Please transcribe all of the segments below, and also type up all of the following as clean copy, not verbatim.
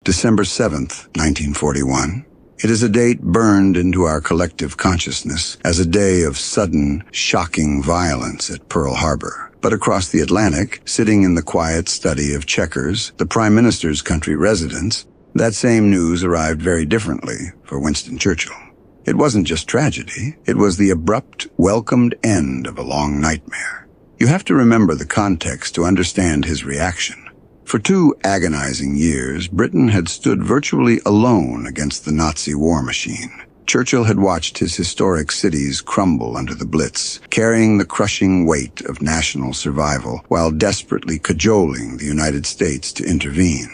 December 7th, 1941. It is a date burned into our collective consciousness as a day of sudden, shocking violence at Pearl Harbor. But across the Atlantic, sitting in the quiet study of Chequers, the Prime Minister's country residence, that same news arrived very differently for Winston Churchill. It wasn't just tragedy, it was the abrupt, welcomed end of a long nightmare. You have to remember the context to understand his reaction. For 2 agonizing years, Britain had stood virtually alone against the Nazi war machine. Churchill had watched his historic cities crumble under the Blitz, carrying the crushing weight of national survival while desperately cajoling the United States to intervene.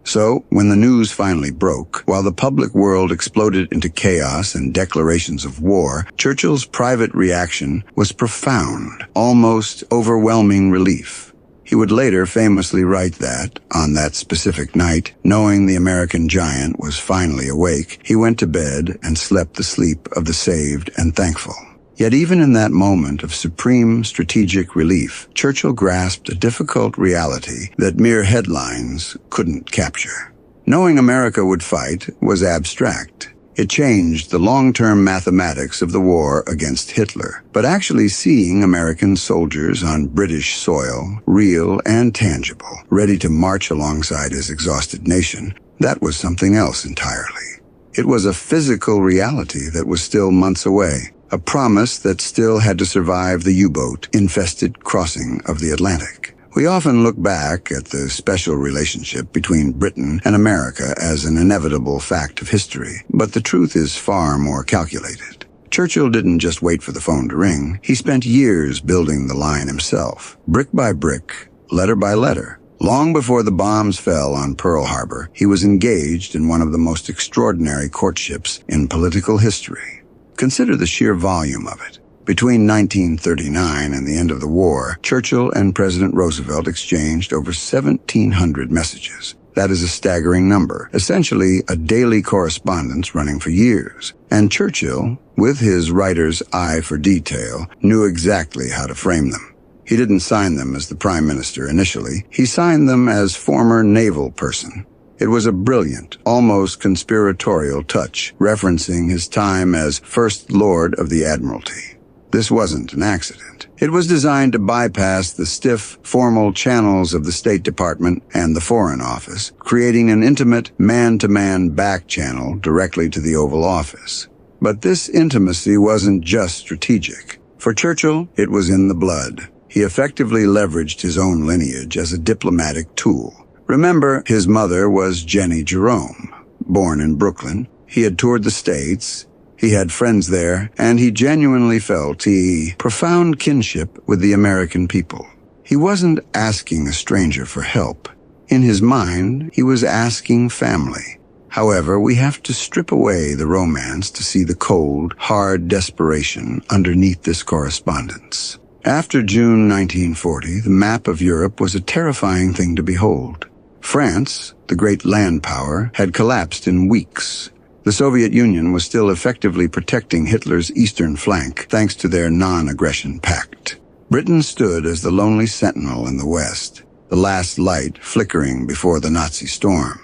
So, when the news finally broke, while the public world exploded into chaos and declarations of war, Churchill's private reaction was profound, almost overwhelming relief. He would later famously write that, on that specific night, knowing the American giant was finally awake, he went to bed and slept the sleep of the saved and thankful. Yet even in that moment of supreme strategic relief, Churchill grasped a difficult reality that mere headlines couldn't capture. Knowing America would fight was abstract. It changed the long-term mathematics of the war against Hitler. But actually seeing American soldiers on British soil, real and tangible, ready to march alongside his exhausted nation, that was something else entirely. It was a physical reality that was still months away, a promise that still had to survive the U-boat-infested crossing of the Atlantic. We often look back at the special relationship between Britain and America as an inevitable fact of history, but the truth is far more calculated. Churchill didn't just wait for the phone to ring. He spent years building the line himself, brick by brick, letter by letter. Long before the bombs fell on Pearl Harbor, he was engaged in one of the most extraordinary courtships in political history. Consider the sheer volume of it. Between 1939 and the end of the war, Churchill and President Roosevelt exchanged over 1,700 messages. That is a staggering number, essentially a daily correspondence running for years. And Churchill, with his writer's eye for detail, knew exactly how to frame them. He didn't sign them as the Prime Minister initially. He signed them as former naval person. It was a brilliant, almost conspiratorial touch, referencing his time as First Lord of the Admiralty. This wasn't an accident. It was designed to bypass the stiff, formal channels of the State Department and the Foreign Office, creating an intimate, man-to-man back channel directly to the Oval Office. But this intimacy wasn't just strategic. For Churchill, it was in the blood. He effectively leveraged his own lineage as a diplomatic tool. Remember, his mother was Jenny Jerome. Born in Brooklyn, he had toured the States. He had friends there, and he genuinely felt a profound kinship with the American people. He wasn't asking a stranger for help. In his mind, he was asking family. However, we have to strip away the romance to see the cold, hard desperation underneath this correspondence. After June 1940, the map of Europe was a terrifying thing to behold. France, the great land power, had collapsed in weeks. The Soviet Union was still effectively protecting Hitler's eastern flank thanks to their non-aggression pact. Britain stood as the lonely sentinel in the west, the last light flickering before the Nazi storm.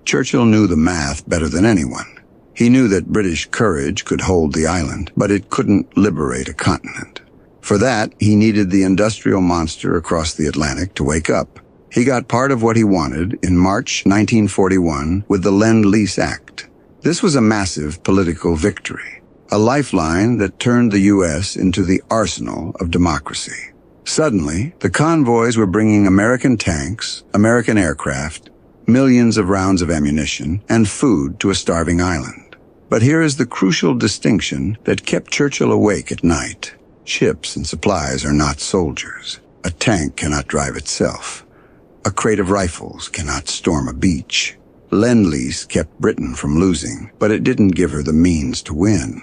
Churchill knew the math better than anyone. He knew that British courage could hold the island, but it couldn't liberate a continent. For that, he needed the industrial monster across the Atlantic to wake up. He got part of what he wanted in March 1941 with the Lend-Lease Act. This was a massive political victory, a lifeline that turned the U.S. into the arsenal of democracy. Suddenly, the convoys were bringing American tanks, American aircraft, millions of rounds of ammunition, and food to a starving island. But here is the crucial distinction that kept Churchill awake at night. Ships and supplies are not soldiers. A tank cannot drive itself. A crate of rifles cannot storm a beach. Lend-Lease kept Britain from losing, but it didn't give her the means to win.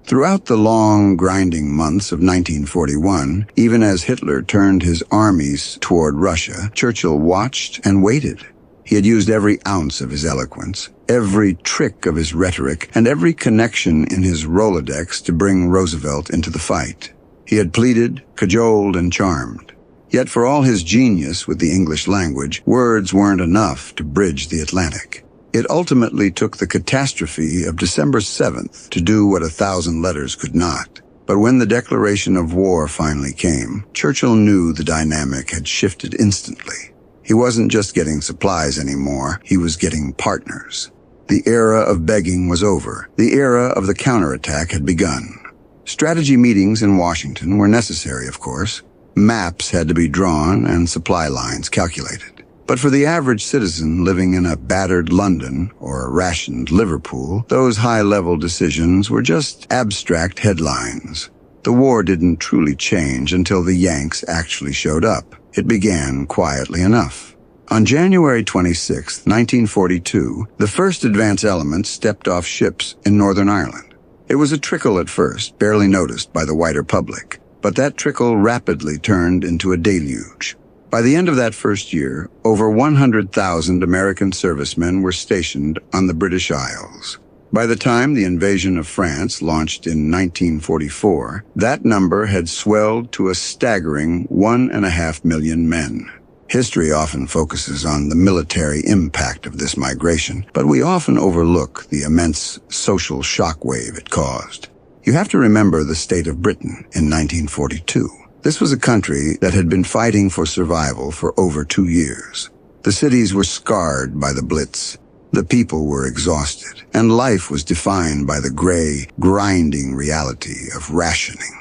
Throughout the long, grinding months of 1941, even as Hitler turned his armies toward Russia, Churchill watched and waited. He had used every ounce of his eloquence, every trick of his rhetoric, and every connection in his Rolodex to bring Roosevelt into the fight. He had pleaded, cajoled, and charmed. Yet for all his genius with the English language, words weren't enough to bridge the Atlantic. It ultimately took the catastrophe of December 7th to do what 1,000 letters could not. But when the declaration of war finally came, Churchill knew the dynamic had shifted instantly. He wasn't just getting supplies anymore, he was getting partners. The era of begging was over. The era of the counterattack had begun. Strategy meetings in Washington were necessary, of course. Maps had to be drawn and supply lines calculated. But for the average citizen living in a battered London or a rationed Liverpool, those high-level decisions were just abstract headlines. The war didn't truly change until the Yanks actually showed up. It began quietly enough. On January 26, 1942, the first advance elements stepped off ships in Northern Ireland. It was a trickle at first, barely noticed by the wider public, but that trickle rapidly turned into a deluge. By the end of that first year, over 100,000 American servicemen were stationed on the British Isles. By the time the invasion of France launched in 1944, that number had swelled to a staggering 1.5 million men. History often focuses on the military impact of this migration, but we often overlook the immense social shockwave it caused. You have to remember the state of Britain in 1942. This was a country that had been fighting for survival for over 2 years. The cities were scarred by the Blitz. The people were exhausted, and life was defined by the gray, grinding reality of rationing.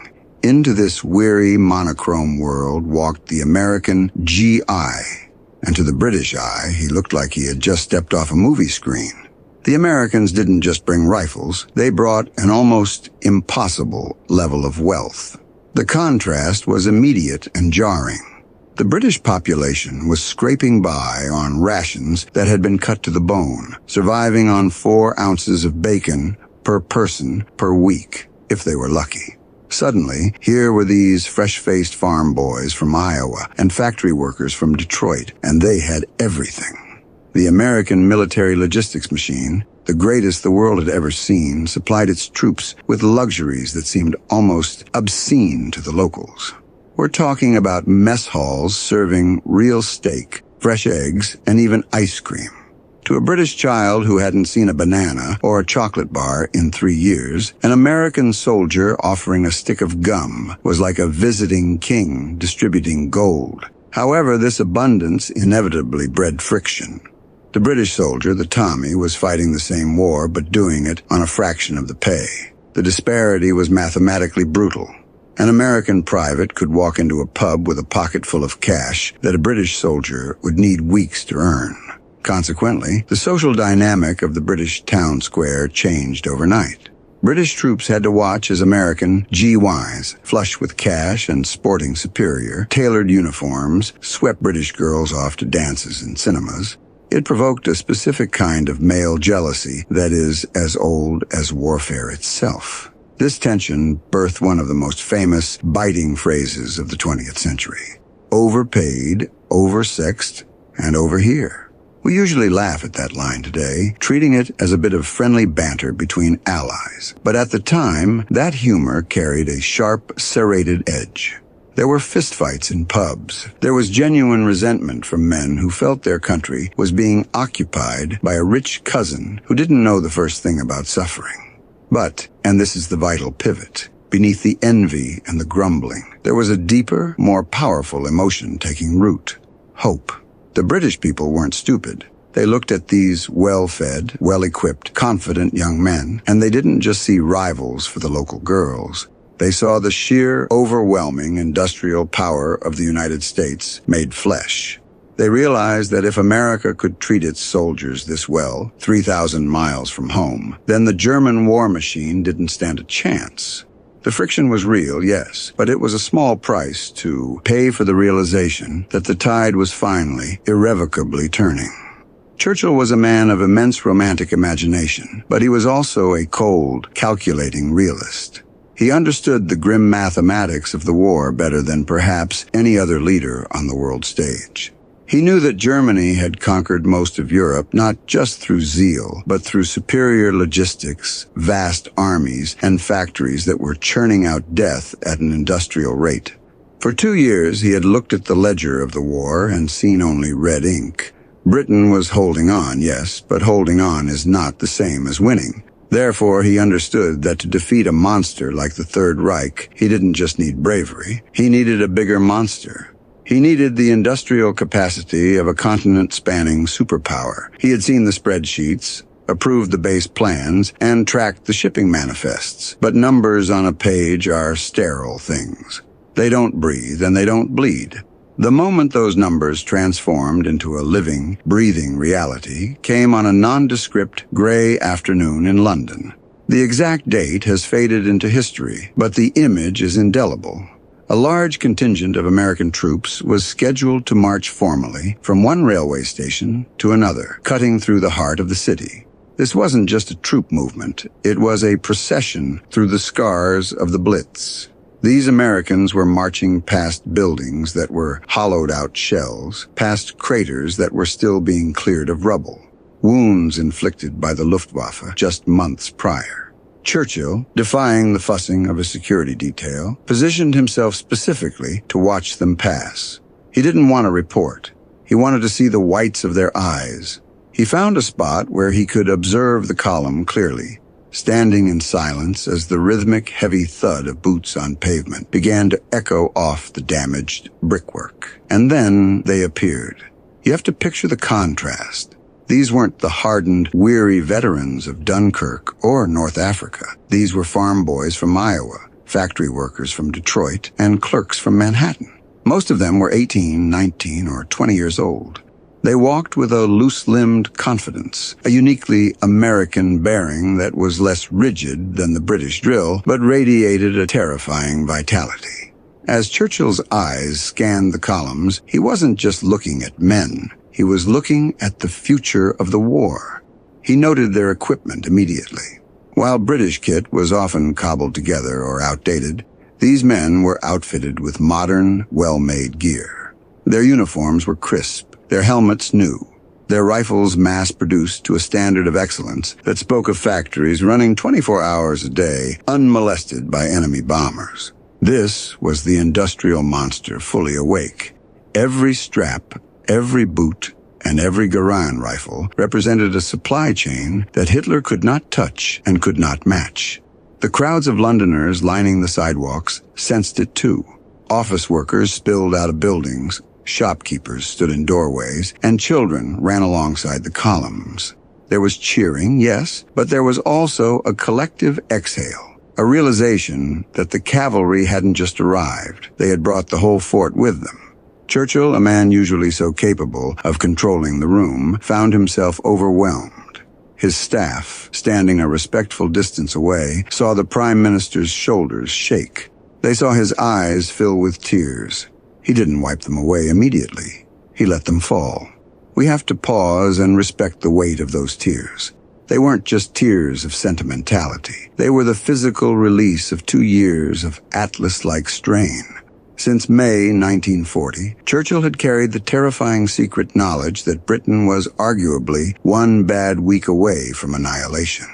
Into this weary, monochrome world walked the American GI, and to the British eye, he looked like he had just stepped off a movie screen. The Americans didn't just bring rifles, they brought an almost impossible level of wealth. The contrast was immediate and jarring. The British population was scraping by on rations that had been cut to the bone, surviving on 4 ounces of bacon per person per week, if they were lucky. Suddenly, here were these fresh-faced farm boys from Iowa and factory workers from Detroit, and they had everything. The American military logistics machine, the greatest the world had ever seen, supplied its troops with luxuries that seemed almost obscene to the locals. We're talking about mess halls serving real steak, fresh eggs, and even ice cream. To a British child who hadn't seen a banana or a chocolate bar in 3 years, an American soldier offering a stick of gum was like a visiting king distributing gold. However, this abundance inevitably bred friction. The British soldier, the Tommy, was fighting the same war but doing it on a fraction of the pay. The disparity was mathematically brutal. An American private could walk into a pub with a pocket full of cash that a British soldier would need weeks to earn. Consequently, the social dynamic of the British town square changed overnight. British troops had to watch as American GYs, flush with cash and sporting superior, tailored uniforms, swept British girls off to dances and cinemas. It provoked a specific kind of male jealousy that is as old as warfare itself. This tension birthed one of the most famous, biting phrases of the 20th century. Overpaid, oversexed, and over here. We usually laugh at that line today, treating it as a bit of friendly banter between allies. But at the time, that humor carried a sharp, serrated edge. There were fistfights in pubs. There was genuine resentment from men who felt their country was being occupied by a rich cousin who didn't know the first thing about suffering. But, and this is the vital pivot, beneath the envy and the grumbling, there was a deeper, more powerful emotion taking root: hope. The British people weren't stupid. They looked at these well-fed, well-equipped, confident young men, and they didn't just see rivals for the local girls. They saw the sheer, overwhelming industrial power of the United States made flesh. They realized that if America could treat its soldiers this well, 3,000 miles from home, then the German war machine didn't stand a chance. The friction was real, yes, but it was a small price to pay for the realization that the tide was finally, irrevocably turning. Churchill was a man of immense romantic imagination, but he was also a cold, calculating realist. He understood the grim mathematics of the war better than perhaps any other leader on the world stage. He knew that Germany had conquered most of Europe not just through zeal, but through superior logistics, vast armies, and factories that were churning out death at an industrial rate. For 2 years, he had looked at the ledger of the war and seen only red ink. Britain was holding on, yes, but holding on is not the same as winning. Therefore, he understood that to defeat a monster like the Third Reich, he didn't just need bravery, he needed a bigger monster. He needed the industrial capacity of a continent-spanning superpower. He had seen the spreadsheets, approved the base plans, and tracked the shipping manifests. But numbers on a page are sterile things. They don't breathe and they don't bleed. The moment those numbers transformed into a living, breathing reality came on a nondescript gray afternoon in London. The exact date has faded into history, but the image is indelible. A large contingent of American troops was scheduled to march formally from one railway station to another, cutting through the heart of the city. This wasn't just a troop movement, it was a procession through the scars of the Blitz. These Americans were marching past buildings that were hollowed-out shells, past craters that were still being cleared of rubble, wounds inflicted by the Luftwaffe just months prior. Churchill, defying the fussing of a security detail, positioned himself specifically to watch them pass. He didn't want to report. He wanted to see the whites of their eyes. He found a spot where he could observe the column clearly, standing in silence as the rhythmic, heavy thud of boots on pavement began to echo off the damaged brickwork. And then they appeared. You have to picture the contrast. These weren't the hardened, weary veterans of Dunkirk or North Africa. These were farm boys from Iowa, factory workers from Detroit, and clerks from Manhattan. Most of them were 18, 19, or 20 years old. They walked with a loose-limbed confidence, a uniquely American bearing that was less rigid than the British drill, but radiated a terrifying vitality. As Churchill's eyes scanned the columns, he wasn't just looking at men. He was looking at the future of the war. He noted their equipment immediately. While British kit was often cobbled together or outdated, these men were outfitted with modern, well-made gear. Their uniforms were crisp, their helmets new, their rifles mass-produced to a standard of excellence that spoke of factories running 24 hours a day, unmolested by enemy bombers. This was the industrial monster fully awake. Every strap, every boot, and every Garand rifle represented a supply chain that Hitler could not touch and could not match. The crowds of Londoners lining the sidewalks sensed it too. Office workers spilled out of buildings, shopkeepers stood in doorways, and children ran alongside the columns. There was cheering, yes, but there was also a collective exhale, a realization that the cavalry hadn't just arrived. They had brought the whole fort with them. Churchill, a man usually so capable of controlling the room, found himself overwhelmed. His staff, standing a respectful distance away, saw the Prime Minister's shoulders shake. They saw his eyes fill with tears. He didn't wipe them away immediately. He let them fall. We have to pause and respect the weight of those tears. They weren't just tears of sentimentality. They were the physical release of 2 years of Atlas-like strain. Since May 1940, Churchill had carried the terrifying secret knowledge that Britain was arguably one bad week away from annihilation.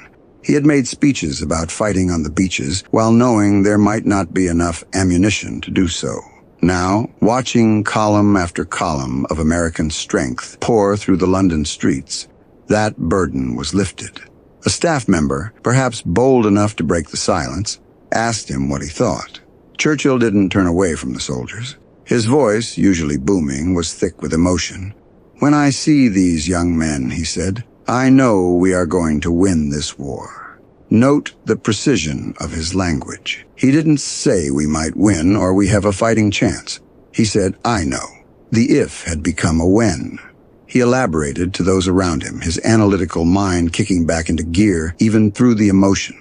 He had made speeches about fighting on the beaches while knowing there might not be enough ammunition to do so. Now, watching column after column of American strength pour through the London streets, that burden was lifted. A staff member, perhaps bold enough to break the silence, asked him what he thought. Churchill didn't turn away from the soldiers. His voice, usually booming, was thick with emotion. "When I see these young men," he said, "I know we are going to win this war." Note the precision of his language. He didn't say we might win or we have a fighting chance. He said, "I know." The if had become a when. He elaborated to those around him, his analytical mind kicking back into gear even through the emotion.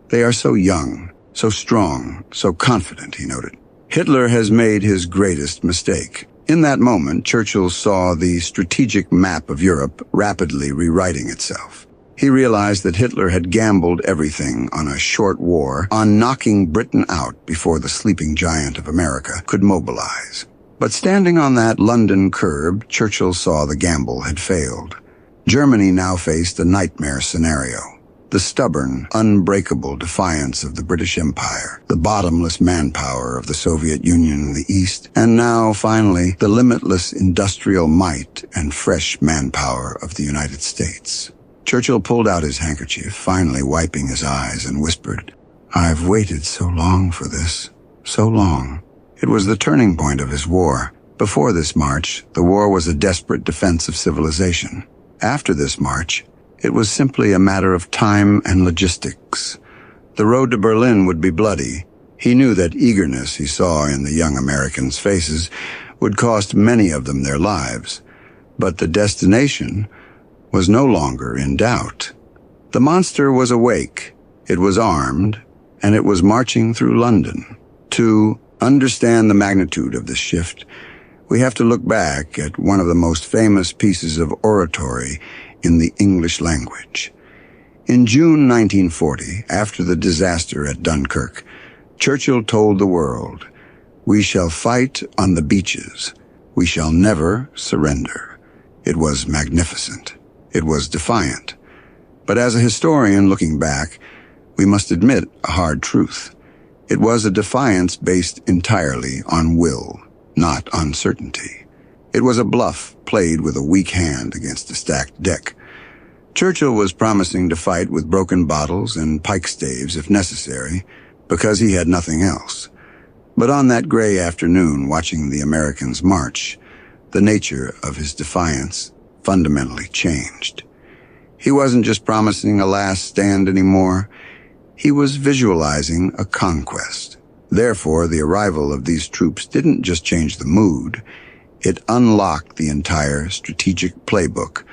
"They are so young, so strong, so confident," he noted. "Hitler has made his greatest mistake." In that moment, Churchill saw the strategic map of Europe rapidly rewriting itself. He realized that Hitler had gambled everything on a short war, on knocking Britain out before the sleeping giant of America could mobilize. But standing on that London curb, Churchill saw the gamble had failed. Germany now faced a nightmare scenario. The stubborn, unbreakable defiance of the British Empire, the bottomless manpower of the Soviet Union in the East, and now, finally, the limitless industrial might and fresh manpower of the United States. Churchill pulled out his handkerchief, finally wiping his eyes, and whispered, "I've waited so long for this, so long." It was the turning point of his war. Before this march, the war was a desperate defense of civilization. After this march, it was simply a matter of time and logistics. The road to Berlin would be bloody. He knew that eagerness he saw in the young Americans' faces would cost many of them their lives. But the destination was no longer in doubt. The monster was awake, it was armed, and it was marching through London. To understand the magnitude of this shift, we have to look back at one of the most famous pieces of oratory in the English language. In June 1940, after the disaster at Dunkirk, Churchill told the world, "We shall fight on the beaches. We shall never surrender." It was magnificent. It was defiant. But as a historian looking back, we must admit a hard truth. It was a defiance based entirely on will, not on certainty. It was a bluff played with a weak hand against a stacked deck. Churchill was promising to fight with broken bottles and pike staves if necessary, because he had nothing else. But on that gray afternoon, watching the Americans march, the nature of his defiance fundamentally changed. He wasn't just promising a last stand anymore. He was visualizing a conquest. Therefore, the arrival of these troops didn't just change the mood. It unlocked the entire strategic playbook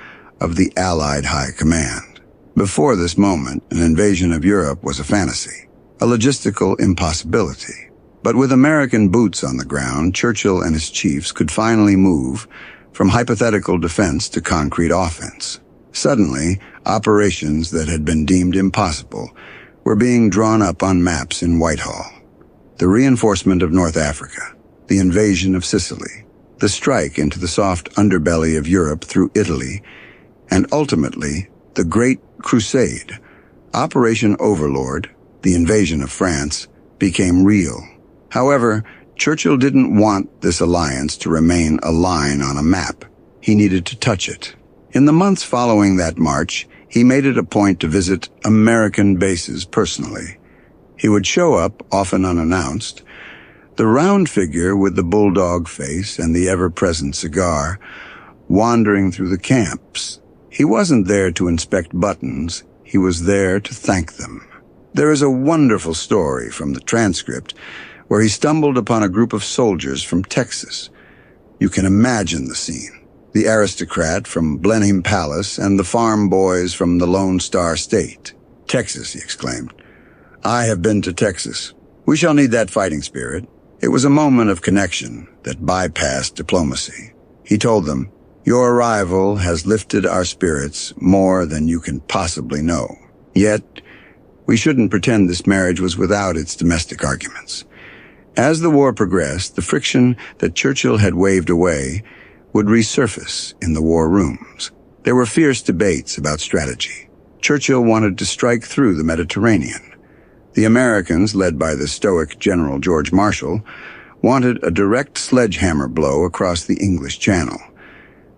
of the Allied High Command. Before this moment, an invasion of Europe was a fantasy, a logistical impossibility. But with American boots on the ground, Churchill and his chiefs could finally move from hypothetical defense to concrete offense. Suddenly, operations that had been deemed impossible were being drawn up on maps in Whitehall. The reinforcement of North Africa, the invasion of Sicily, the strike into the soft underbelly of Europe through Italy, and ultimately, the Great Crusade, Operation Overlord, the invasion of France, became real. However, Churchill didn't want this alliance to remain a line on a map. He needed to touch it. In the months following that march, he made it a point to visit American bases personally. He would show up, often unannounced, the round figure with the bulldog face and the ever-present cigar, wandering through the camps. He wasn't there to inspect buttons, he was there to thank them. There is a wonderful story from the transcript where he stumbled upon a group of soldiers from Texas. You can imagine the scene. The aristocrat from Blenheim Palace and the farm boys from the Lone Star State. "Texas," he exclaimed. "I have been to Texas. We shall need that fighting spirit." It was a moment of connection that bypassed diplomacy. He told them, "Your arrival has lifted our spirits more than you can possibly know." Yet, we shouldn't pretend this marriage was without its domestic arguments. As the war progressed, the friction that Churchill had waved away would resurface in the war rooms. There were fierce debates about strategy. Churchill wanted to strike through the Mediterranean. The Americans, led by the stoic General George Marshall, wanted a direct sledgehammer blow across the English Channel.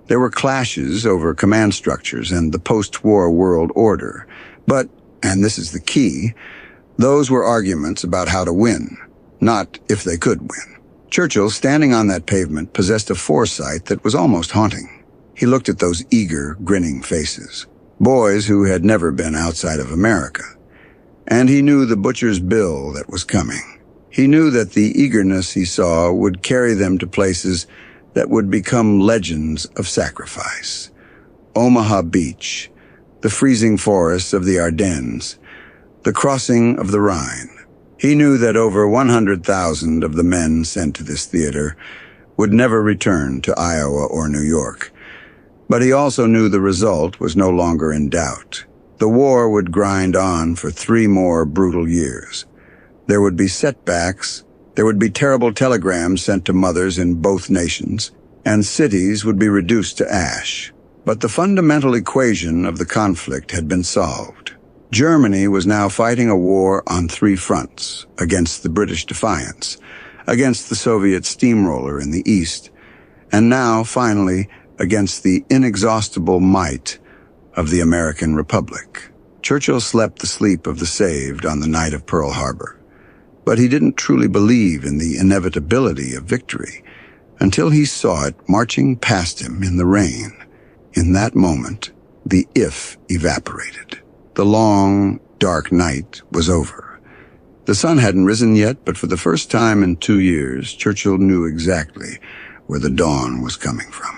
There were clashes over command structures and the post-war world order. But, and this is the key, those were arguments about how to win, not if they could win. Churchill, standing on that pavement, possessed a foresight that was almost haunting. He looked at those eager, grinning faces, boys who had never been outside of America. And he knew the butcher's bill that was coming. He knew that the eagerness he saw would carry them to places that would become legends of sacrifice. Omaha Beach, the freezing forests of the Ardennes, the crossing of the Rhine. He knew that over 100,000 of the men sent to this theater would never return to Iowa or New York. But he also knew the result was no longer in doubt. The war would grind on for 3 more brutal years. There would be setbacks, there would be terrible telegrams sent to mothers in both nations, and cities would be reduced to ash. But the fundamental equation of the conflict had been solved. Germany was now fighting a war on three fronts: against the British defiance, against the Soviet steamroller in the east, and now, finally, against the inexhaustible might of the American Republic. Churchill slept the sleep of the saved on the night of Pearl Harbor, but he didn't truly believe in the inevitability of victory until he saw it marching past him in the rain. In that moment, the if evaporated. The long, dark night was over. The sun hadn't risen yet, but for the first time in 2 years, Churchill knew exactly where the dawn was coming from.